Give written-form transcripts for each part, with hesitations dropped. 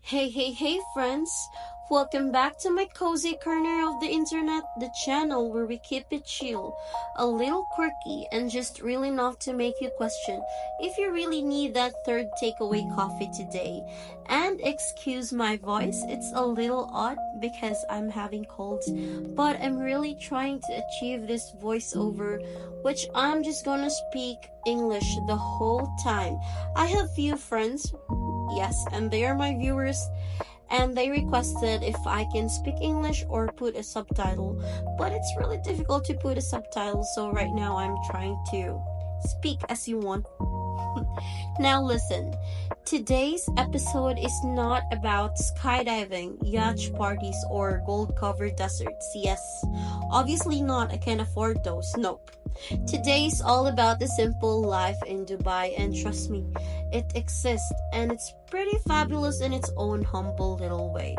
Hey, friends! Welcome back to my cozy corner of the internet, the channel where we keep it chill, a little quirky, and just real enough to make you question if you really need that third takeaway coffee today. And excuse my voice, it's a little odd because I'm having colds, but I'm really trying to achieve this voiceover, which I'm just gonna speak English the whole time. I have few friends. Yes, and they are my viewers, and they requested if I can speak English or put a subtitle, but it's really difficult to put a subtitle, so right now I'm trying to speak as you want. Now listen, today's episode is not about skydiving, yacht parties, or gold-covered deserts. Yes, obviously not, I can't afford those, nope. Today's all about the simple life in Dubai, and trust me, it exists, and it's pretty fabulous in its own humble little way.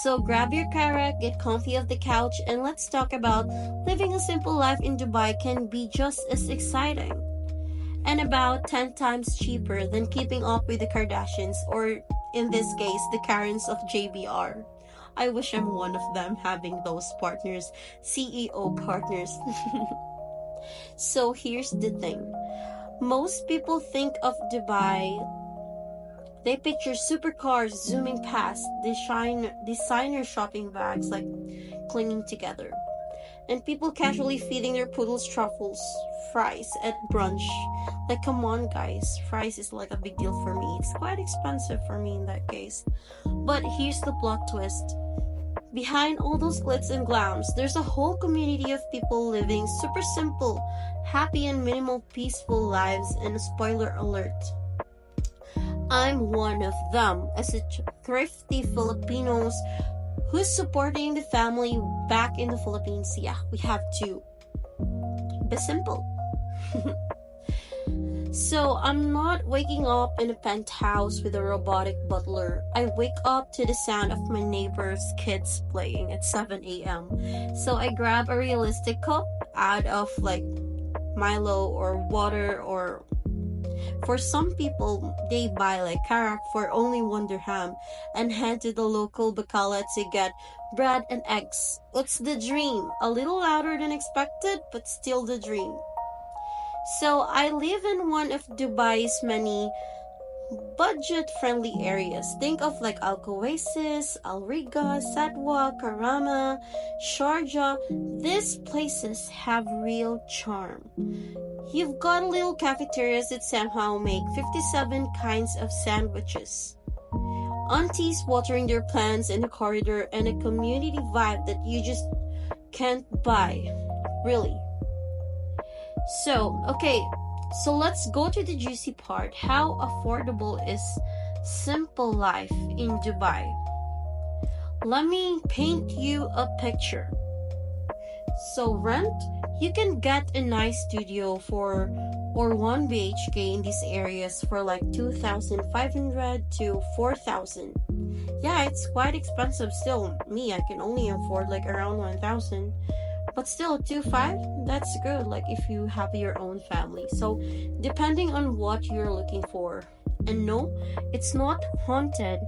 So grab your karak, get comfy off the couch, and let's talk about living a simple life in Dubai can be just as exciting and about 10 times cheaper than keeping up with the Kardashians, or in this case, the Karens of JBR. I wish I'm one of them, having those partners, CEO partners. So here's the thing. Most people think of Dubai, they picture supercars zooming past, designer shopping bags like clinging together, and people casually feeding their poodles truffles, fries at brunch. Like, come on guys, fries is like a big deal for me. It's quite expensive for me in that case. But here's the plot twist. Behind all those glitz and glams, there's a whole community of people living super simple, happy and minimal peaceful lives, and spoiler alert, I'm one of them, as a thrifty Filipinos who's supporting the family back in the Philippines. Yeah, we have to be simple. So I'm not waking up in a penthouse with a robotic butler. I wake up to the sound of my neighbor's kids playing at 7 a.m. So I grab a realistic cup out of like Milo or water, or for some people they buy like karak for only 1 dirham and head to the local bakala to get bread and eggs. It's the dream. A little louder than expected, but still the dream. So I live in one of Dubai's many budget-friendly areas. Think of like Al Oasis, Al Riga, Satwa, Karama, Sharjah. These places have real charm. You've got little cafeterias that somehow make 57 kinds of sandwiches, aunties watering their plants in the corridor, and a community vibe that you just can't buy, really. So let's go to the juicy part. How affordable is simple life in Dubai? Let me paint you a picture. So rent, you can get a nice studio or 1 BHK in these areas for like 2,500 to 4,000. Yeah, it's quite expensive still. Me, I can only afford like around 1,000. But still, 2,500, that's good, like if you have your own family. So depending on what you're looking for. And no, it's not haunted.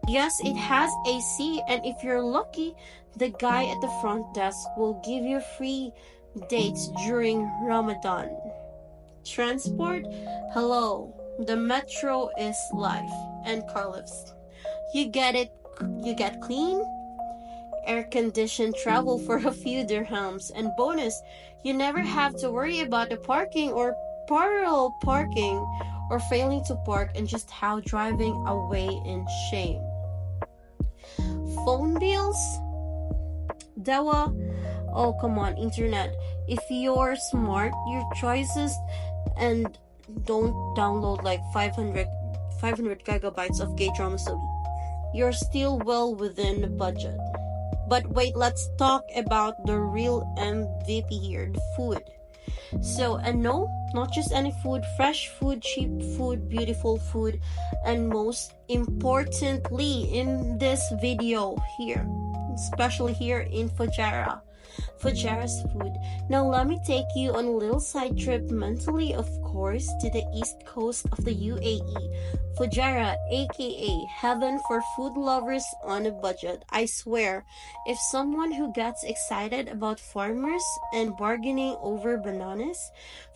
Yes, it has AC, and if you're lucky, the guy at the front desk will give you free dates during Ramadan. Transport? Hello, the metro is life, and car lifts. You get clean, air-conditioned travel for a few dirhams, and bonus, you never have to worry about the parking or parallel parking or failing to park and just how driving away in shame. Phone bills? Dawa? Oh, come on, internet. If you're smart, your choices, and don't download like 500 gigabytes of gay drama study, you're still well within the budget. But wait, let's talk about the real MVP here, the food. So, and no, not just any food, fresh food, cheap food, beautiful food, and most importantly in this video here, especially here in Fujairah, Fujairah's food. Now let me take you on a little side trip mentally, of course, to the east coast of the UAE. Fujairah, aka heaven for food lovers on a budget. I swear, if someone who gets excited about farmers and bargaining over bananas,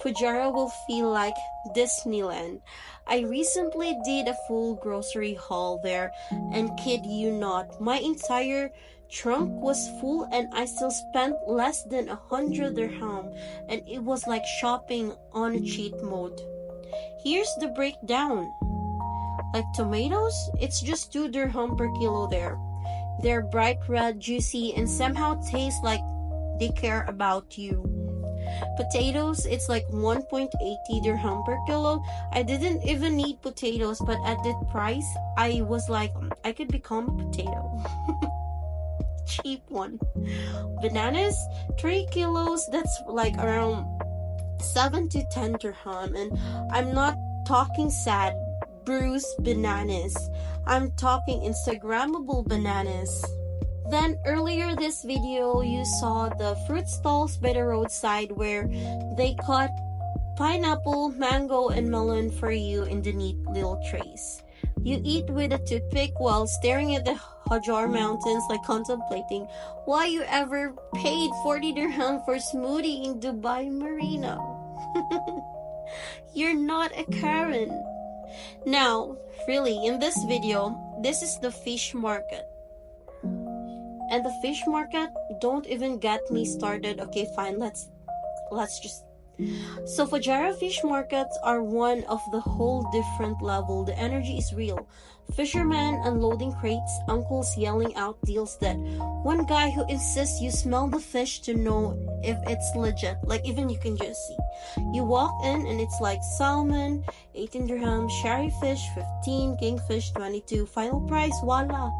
Fujairah will feel like Disneyland. I recently did a full grocery haul there, and kid you not, my entire trunk was full and I still spent less than 100 dirham, and it was like shopping on a cheat mode. Here's the breakdown. Like tomatoes, it's just 2 dirham per kilo there. They're bright red, juicy, and somehow taste like they care about you. Potatoes, it's like 1.80 dirham per kilo. I didn't even need potatoes, but at that price, I was like, I could become a potato. Cheap one. Bananas, 3 kilos, that's like around 7 to 10 dirham. And I'm not talking sad, bruised bananas. I'm talking Instagrammable bananas. Then earlier this video, you saw the fruit stalls by the roadside where they cut pineapple, mango, and melon for you in the neat little trays. You eat with a toothpick while staring at the Hajar Mountains, like contemplating why you ever paid 40 dirham for smoothie in Dubai Marina. You're not a Karen. Now, really, in this video, this is the fish market. And the fish market, don't even get me started. Okay, fine, let's just... So Fujairah fish markets are one of the whole different level. The energy is real. Fishermen unloading crates, uncles yelling out deals that one guy who insists you smell the fish to know if it's legit. Like even you can just see. You walk in and it's like salmon, 18 dirham, sherry fish, 15, kingfish, 22. Final price, voila,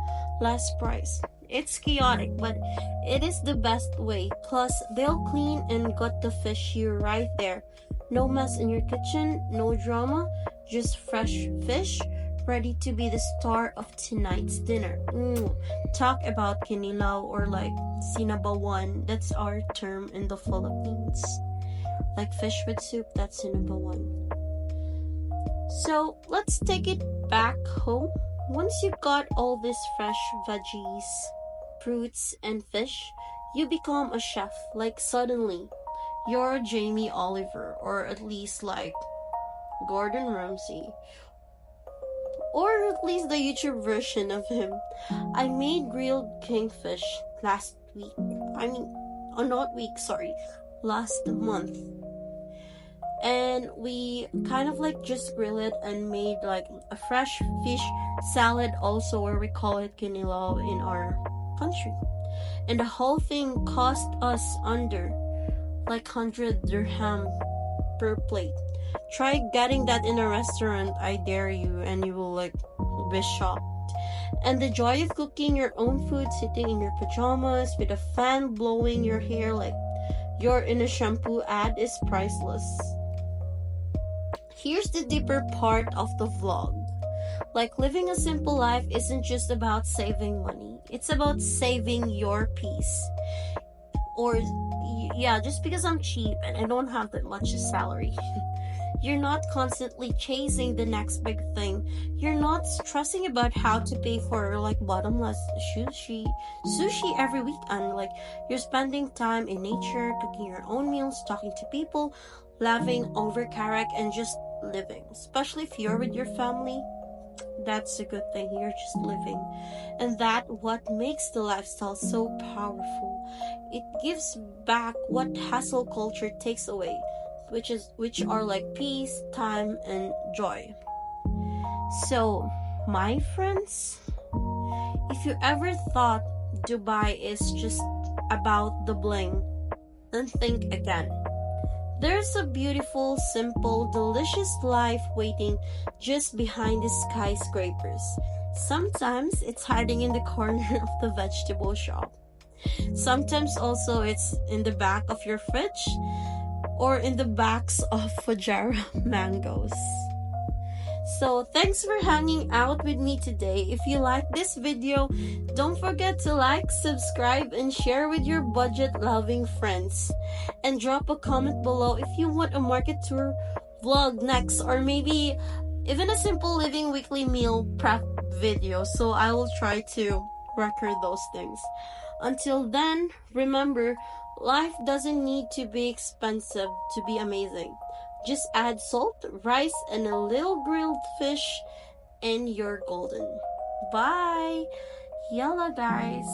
last price. It's chaotic, but it is the best way. Plus, they'll clean and gut the fish here right there. No mess in your kitchen, no drama, just fresh fish, ready to be the star of tonight's dinner. Talk about kinilaw or like sinabawan. That's our term in the Philippines. Like fish with soup, that's sinabawan. So, let's take it back home. Once you got all these fresh veggies, fruits, and fish, you become a chef. Like suddenly, you're Jamie Oliver, or at least like Gordon Ramsay, or at least the YouTube version of him. I made grilled kingfish last month. And we kind of like just grill it and made like a fresh fish salad also, where we call it kinilaw in our country. And the whole thing cost us under like 100 dirham per plate. Try getting that in a restaurant, I dare you, and you will like be shocked. And the joy of cooking your own food, sitting in your pajamas with a fan blowing your hair like you're in a shampoo ad, is priceless. Here's the deeper part of the vlog. Like, living a simple life isn't just about saving money. It's about saving your peace. Or, yeah, just because I'm cheap and I don't have that much salary. You're not constantly chasing the next big thing. You're not stressing about how to pay for like bottomless sushi every weekend. Like, you're spending time in nature, cooking your own meals, talking to people, laughing over karak, and just living. Especially if you're with your family, that's a good thing. You're just living. And that what makes the lifestyle so powerful. It gives back what hustle culture takes away, which are like peace, time, and joy. So, my friends, if you ever thought Dubai is just about the bling, then think again. There's a beautiful, simple, delicious life waiting just behind the skyscrapers. Sometimes it's hiding in the corner of the vegetable shop. Sometimes also it's in the back of your fridge, or in the backs of Fujairah mangoes. So thanks for hanging out with me today. If you like this video, don't forget to like, subscribe, and share with your budget-loving friends. And drop a comment below if you want a market tour vlog next, or maybe even a simple living weekly meal prep video. So I will try to record those things. Until then, remember, life doesn't need to be expensive to be amazing. Just add salt, rice, and a little grilled fish, and you're golden. Bye! Yalla, guys!